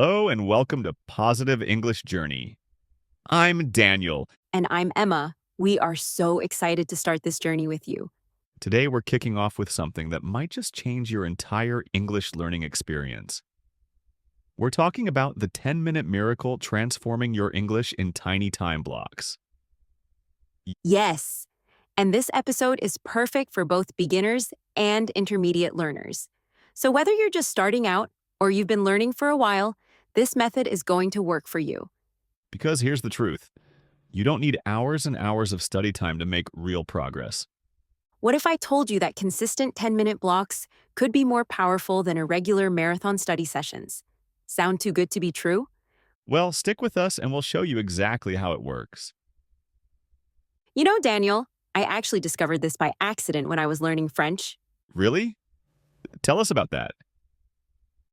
Hello and welcome to Positive English Journey. I'm Daniel. And I'm Emma. We are so excited to start this journey with you. Today we're kicking off with something that might just change your entire English learning experience. We're talking about the 10-minute miracle transforming your English in tiny time blocks. Yes. And this episode is perfect for both beginners and intermediate learners. So whether you're just starting out or you've been learning for a while, this method is going to work for you. Because here's the truth. You don't need hours and hours of study time to make real progress. What if I told you that consistent 10-minute blocks could be more powerful than irregular marathon study sessions? Sound too good to be true? Well, stick with us and we'll show you exactly how it works. You know, Daniel, I actually discovered this by accident when I was learning French. Really? Tell us about that.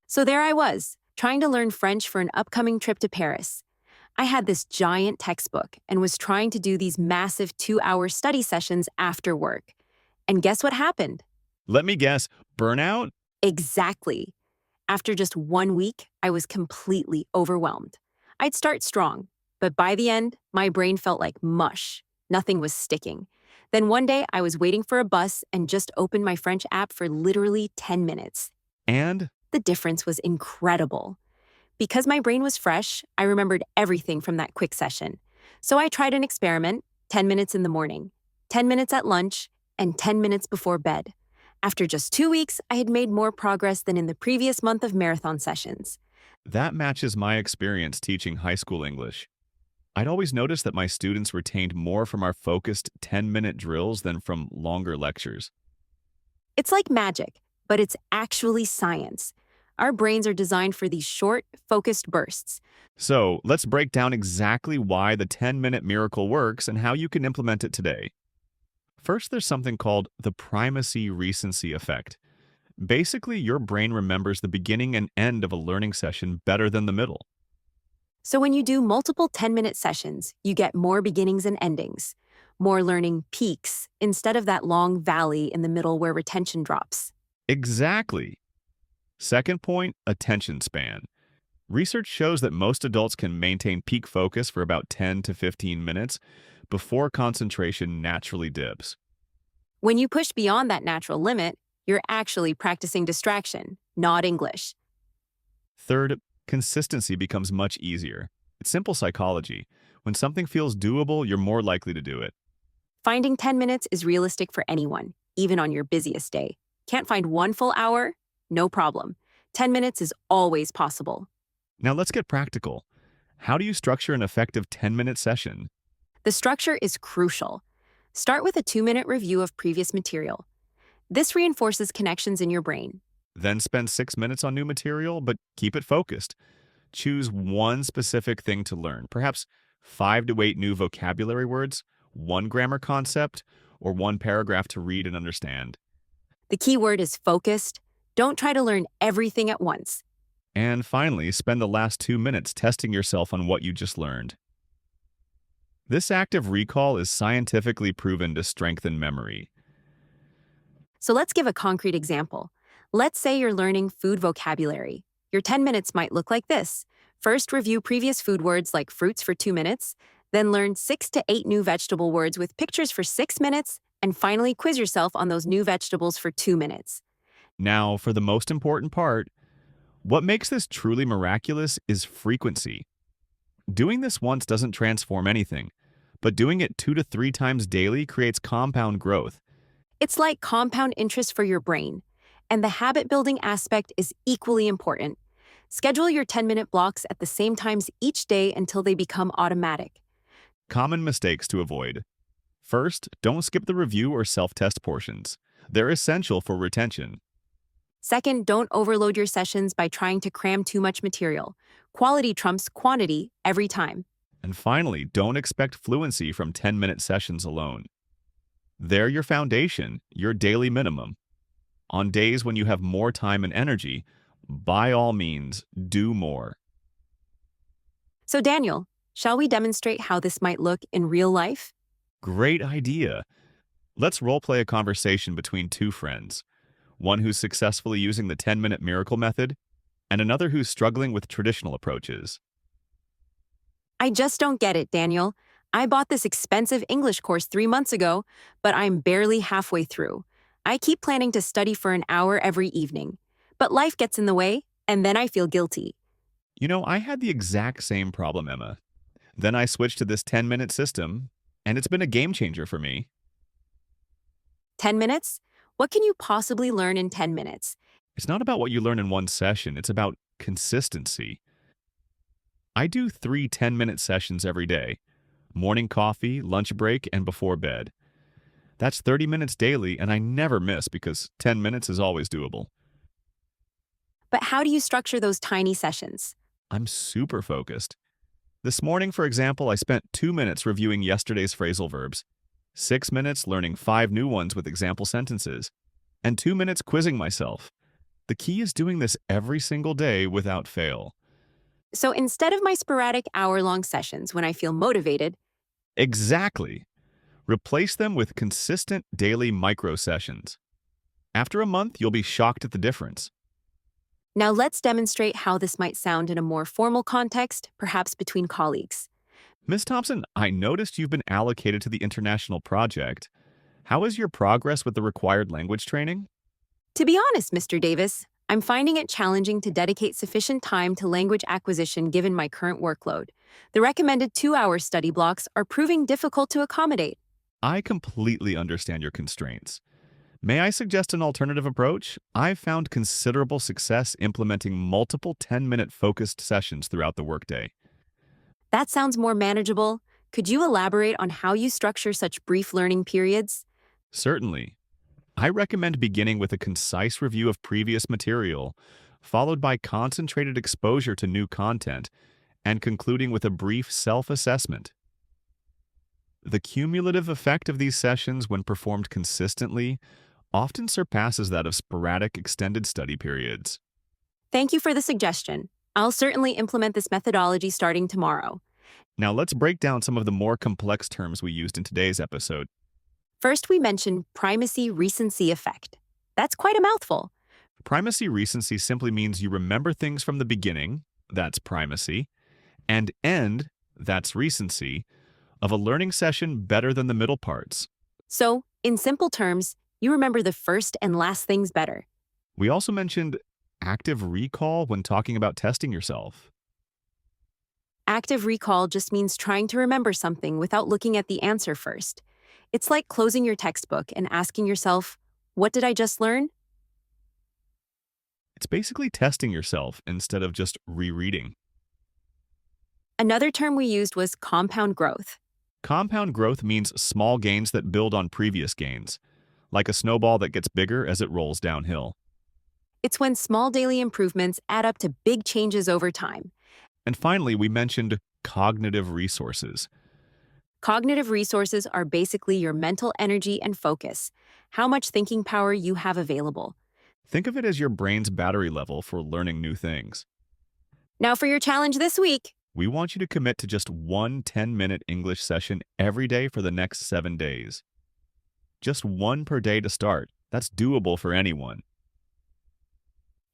So there I was, trying to learn French for an upcoming trip to Paris. I had this giant textbook and was trying to do these massive 2-hour study sessions after work. And guess what happened? Let me guess, burnout? Exactly. After just 1 week, I was completely overwhelmed. I'd start strong, but by the end, my brain felt like mush. Nothing was sticking. Then one day, I was waiting for a bus and just opened my French app for literally 10 minutes. And? The difference was incredible. Because my brain was fresh, I remembered everything from that quick session. So I tried an experiment, 10 minutes in the morning, 10 minutes at lunch, and 10 minutes before bed. After just 2 weeks, I had made more progress than in the previous month of marathon sessions. That matches my experience teaching high school English. I'd always noticed that my students retained more from our focused 10-minute drills than from longer lectures. It's like magic, but it's actually science. Our brains are designed for these short, focused bursts. So, let's break down exactly why the 10-minute miracle works and how you can implement it today. First, there's something called the primacy-recency effect. Basically, your brain remembers the beginning and end of a learning session better than the middle. So when you do multiple 10-minute sessions, you get more beginnings and endings, more learning peaks instead of that long valley in the middle where retention drops. Exactly. Second point, attention span. Research shows that most adults can maintain peak focus for about 10 to 15 minutes before concentration naturally dips. When you push beyond that natural limit, you're actually practicing distraction, not English. Third, consistency becomes much easier. It's simple psychology. When something feels doable, you're more likely to do it. Finding 10 minutes is realistic for anyone, even on your busiest day. Can't find one full hour? No problem. 10 minutes is always possible. Now let's get practical. How do you structure an effective 10-minute session? The structure is crucial. Start with a 2-minute review of previous material. This reinforces connections in your brain. Then spend 6 minutes on new material, but keep it focused. Choose one specific thing to learn, perhaps 5 to 8 new vocabulary words, one grammar concept, or one paragraph to read and understand. The key word is focused. Don't try to learn everything at once. And finally, spend the last 2 minutes testing yourself on what you just learned. This active recall is scientifically proven to strengthen memory. So let's give a concrete example. Let's say you're learning food vocabulary. Your 10 minutes might look like this. First, review previous food words like fruits for 2 minutes, then learn 6 to 8 new vegetable words with pictures for 6 minutes, and finally quiz yourself on those new vegetables for 2 minutes. Now, for the most important part, what makes this truly miraculous is frequency. Doing this once doesn't transform anything, but doing it 2 to 3 times daily creates compound growth. It's like compound interest for your brain. And the habit-building aspect is equally important. Schedule your 10-minute blocks at the same times each day until they become automatic. Common mistakes to avoid. First, don't skip the review or self-test portions. They're essential for retention. Second, don't overload your sessions by trying to cram too much material. Quality trumps quantity every time. And finally, don't expect fluency from 10-minute sessions alone. They're your foundation, your daily minimum. On days when you have more time and energy, by all means, do more. So Daniel, shall we demonstrate how this might look in real life? Great idea. Let's role-play a conversation between two friends. One who's successfully using the 10-minute miracle method and another who's struggling with traditional approaches. I just don't get it, Daniel. I bought this expensive English course 3 months ago, but I'm barely halfway through. I keep planning to study for an hour every evening, but life gets in the way, and then I feel guilty. I had the exact same problem, Emma. Then I switched to this 10-minute system, and it's been a game changer for me. 10 minutes? What can you possibly learn in 10 minutes? It's not about what you learn in one session, it's about consistency. I do 3 10-minute sessions every day: morning coffee, lunch break, and before bed. That's 30 minutes daily, and I never miss because 10 minutes is always doable. But how do you structure those tiny sessions? I'm super focused. This morning, for example, I spent 2 minutes reviewing yesterday's phrasal verbs, 6 minutes learning 5 new ones with example sentences, and 2 minutes quizzing myself. The key is doing this every single day without fail. So instead of my sporadic hour-long sessions when I feel motivated, Exactly. Replace them with consistent daily micro sessions. After a month, you'll be shocked at the difference. now let's demonstrate how this might sound in a more formal context, perhaps between colleagues. Ms. Thompson, I noticed you've been allocated to the international project. How is your progress with the required language training? To be honest, Mr. Davis, I'm finding it challenging to dedicate sufficient time to language acquisition given my current workload. The recommended 2-hour study blocks are proving difficult to accommodate. I completely understand your constraints. May I suggest an alternative approach? I've found considerable success implementing multiple 10-minute focused sessions throughout the workday. That sounds more manageable. Could you elaborate on how you structure such brief learning periods? Certainly. I recommend beginning with a concise review of previous material, followed by concentrated exposure to new content, and concluding with a brief self-assessment. The cumulative effect of these sessions, when performed consistently, often surpasses that of sporadic extended study periods. Thank you for the suggestion. I'll certainly implement this methodology starting tomorrow. Now let's break down some of the more complex terms we used in today's episode. First, we mentioned primacy recency effect. That's quite a mouthful. Primacy recency simply means you remember things from the beginning, that's primacy, and end, that's recency, of a learning session better than the middle parts. So, in simple terms, you remember the first and last things better. We also mentioned active recall when talking about testing yourself. Active recall just means trying to remember something without looking at the answer first. It's like closing your textbook and asking yourself, what did I just learn? It's basically testing yourself instead of just rereading. Another term we used was compound growth. Compound growth means small gains that build on previous gains, like a snowball that gets bigger as it rolls downhill. It's when small daily improvements add up to big changes over time. And finally, we mentioned cognitive resources. Cognitive resources are basically your mental energy and focus, how much thinking power you have available. Think of it as your brain's battery level for learning new things. Now for your challenge this week. We want you to commit to just one 10-minute English session every day for the next 7 days. Just one per day to start. That's doable for anyone.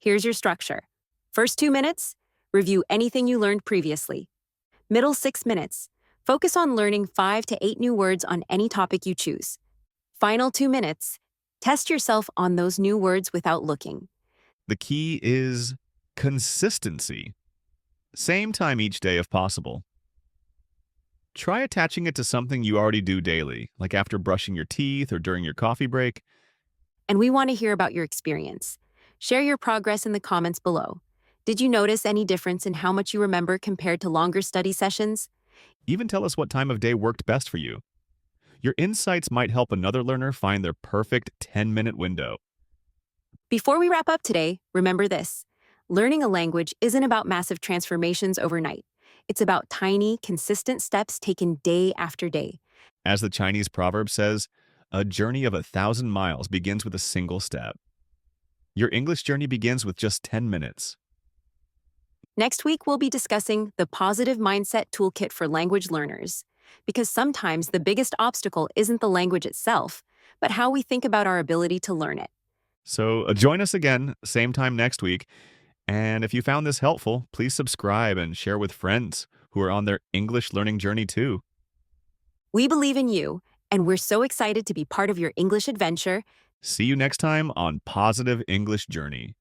Here's your structure. First 2 minutes, review anything you learned previously. Middle 6 minutes, focus on learning 5 to 8 new words on any topic you choose. Final 2 minutes, test yourself on those new words without looking. The key is consistency. Same time each day if possible. Try attaching it to something you already do daily, like after brushing your teeth or during your coffee break. And we want to hear about your experience. Share your progress in the comments below. Did you notice any difference in how much you remember compared to longer study sessions? Even tell us what time of day worked best for you. Your insights might help another learner find their perfect 10-minute window. Before we wrap up today, remember this. Learning a language isn't about massive transformations overnight. It's about tiny, consistent steps taken day after day. As the Chinese proverb says, a journey of 1,000 miles begins with a single step. Your English journey begins with just 10 minutes. Next week, we'll be discussing the Positive Mindset Toolkit for language learners. Because sometimes the biggest obstacle isn't the language itself, but how we think about our ability to learn it. So join us again, same time next week. And if you found this helpful, please subscribe and share with friends who are on their English learning journey too. We believe in you, and we're so excited to be part of your English adventure. See you next time on Positive English Journey.